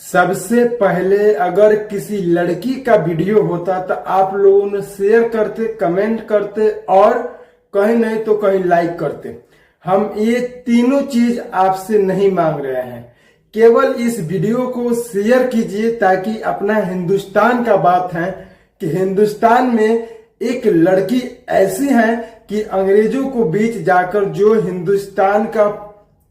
सबसे पहले अगर किसी लड़की का वीडियो होता तो आप लोगों ने शेयर करते, कमेंट करते और कहीं नहीं तो कहीं लाइक करते। हम ये तीनों चीज आपसे नहीं मांग रहे हैं, केवल इस वीडियो को शेयर कीजिए ताकि अपना हिंदुस्तान का बात है कि हिंदुस्तान में एक लड़की ऐसी है कि अंग्रेजों को बीच जाकर जो हिंदुस्तान का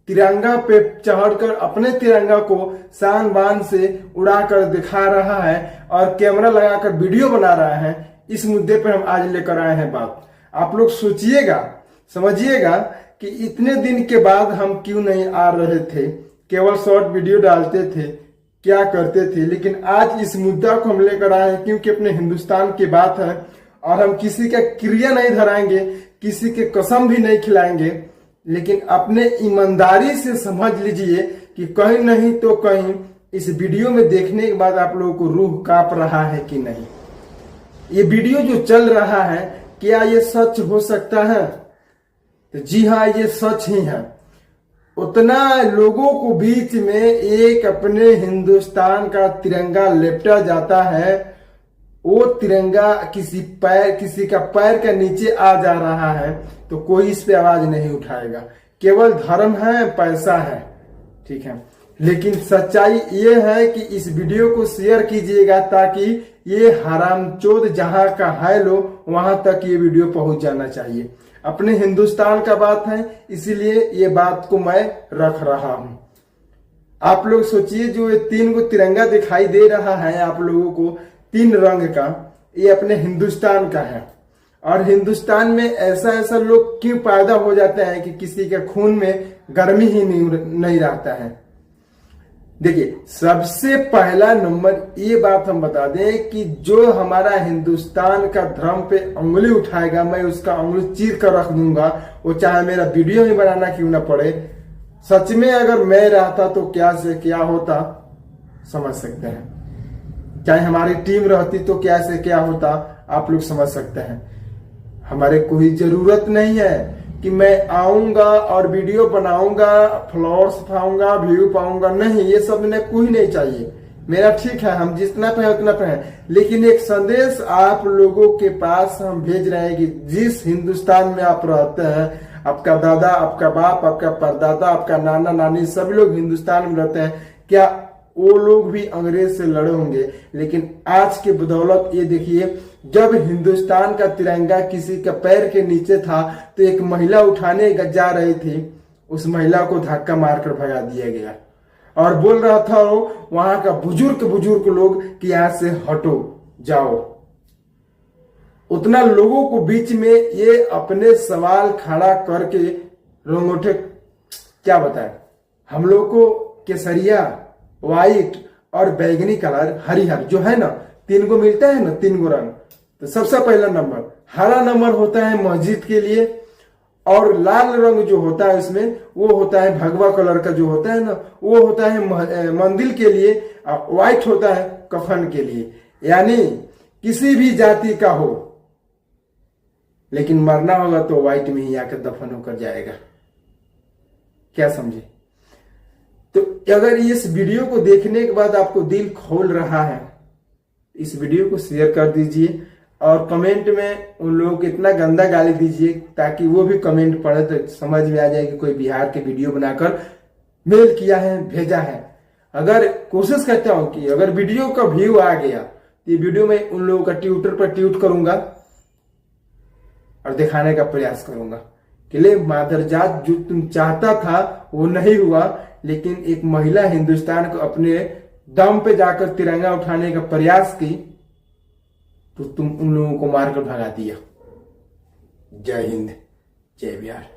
तिरंगा पे चढ़कर अपने तिरंगा को शान बान से उड़ाकर दिखा रहा है और कैमरा लगाकर वीडियो बना रहा है। इस मुद्दे पर हम आज लेकर आए हैं बात। आप लोग सोचिएगा, समझिएगा कि इतने दिन के बाद हम क्यों नहीं आ रहे थे, केवल शॉर्ट वीडियो डालते थे, क्या करते थे, लेकिन आज इस मुद्दा को हम लेकर आए हैं क्योंकि अपने हिंदुस्तान की बात है और हम किसी का क्रिया नहीं धराएंगे, किसी के कसम भी नहीं खिलाएंगे, लेकिन अपने ईमानदारी से समझ लीजिए कि कहीं नहीं तो कहीं इस वीडियो में देखने के बाद आप लोगों को रूह कांप रहा है कि नहीं। ये वीडियो जो चल रहा है क्या ये सच हो सकता है? तो जी हाँ, ये सच ही है। उतना लोगों को बीच में एक अपने हिंदुस्तान का तिरंगा लिपटा जाता है, वो तिरंगा किसी का पैर के नीचे आ जा रहा है तो कोई इस पे आवाज नहीं उठाएगा। केवल धर्म है, पैसा है, ठीक है। लेकिन सच्चाई ये है कि इस वीडियो को शेयर कीजिएगा ताकि ये हरामचोद जहां का है लो वहां तक ये वीडियो पहुंच जाना चाहिए। अपने हिंदुस्तान का बात है, इसीलिए ये बात को मैं रख रहा हूं। आप लोग सोचिए, जो ये 3 को तिरंगा दिखाई दे रहा है आप लोगों को 3 रंग का, ये अपने हिंदुस्तान का है। और हिंदुस्तान में ऐसा लोग क्यों पैदा हो जाते हैं कि किसी के खून में गर्मी ही नहीं रहता है। देखिए, सबसे पहला नंबर ये बात हम बता दें कि जो हमारा हिंदुस्तान का धर्म पे उंगली उठाएगा, मैं उसका उंगली चीर कर रख दूंगा, वो चाहे मेरा वीडियो ही बनाना क्यों ना पड़े। सच में अगर मैं रहता तो क्या से क्या होता समझ सकते हैं। चाहे हमारी टीम रहती तो क्या से क्या होता आप लोग समझ सकते हैं। हमारे कोई जरूरत नहीं है कि मैं आऊंगा और वीडियो बनाऊंगा, फ्लॉवर्स पाऊंगा, व्यू पाऊंगा, नहीं, ये सब ने कोई नहीं चाहिए। मेरा ठीक है, हम जितना पे है उतना पे है, लेकिन एक संदेश आप लोगों के पास हम भेज रहे हैं कि जिस हिंदुस्तान में आप रहते हैं, आपका दादा, आपका बाप, आपका परदादा, आपका नाना नानी सब लोग हिंदुस्तान में रहते हैं, क्या वो लोग भी अंग्रेज से लड़े होंगे? लेकिन आज के बदौलत ये देखिए, जब हिंदुस्तान का तिरंगा किसी के पैर के नीचे था तो एक महिला उठाने जा रही थी, उस महिला को धक्का मारकर भगा दिया गया और बोल रहा था वो वहां का बुजुर्ग लोग कि यहां से हटो, जाओ। उतना लोगों को बीच में ये अपने सवाल खड़ा करके रोंगटे क्या बताए। हम लोग को केसरिया, व्हाइट और बैगनी कलर, हरिहर जो है ना, 3 को मिलता है ना, 3 को रंग। तो सबसे पहला नंबर हरा नंबर होता है मस्जिद के लिए, और लाल रंग जो होता है उसमें वो होता है भगवा कलर का जो होता है ना, वो होता है मंदिर के लिए। व्हाइट होता है कफन के लिए, यानी किसी भी जाति का हो लेकिन मरना होगा तो व्हाइट में ही आकर दफन होकर जाएगा। क्या समझे? तो अगर इस वीडियो को देखने के बाद आपको दिल खोल रहा है, इस वीडियो को शेयर कर दीजिए और कमेंट में उन लोगों को इतना गंदा गाली दीजिए ताकि वो भी कमेंट पढ़े तो समझ में आ जाए कि कोई बिहार के वीडियो बनाकर मेल किया है, भेजा है। अगर कोशिश करता हूं कि अगर वीडियो का व्यू आ गया तो ये वीडियो में उन लोगों का ट्विटर पर ट्वीट करूंगा और दिखाने का प्रयास करूंगा कि ले मादरजात, जो तुम चाहता था वो नहीं हुआ, लेकिन एक महिला हिंदुस्तान को अपने दम पे जाकर तिरंगा उठाने का प्रयास की तो तुम उन लोगों को मारकर भगा दिया। जय हिंद, जय बिहार।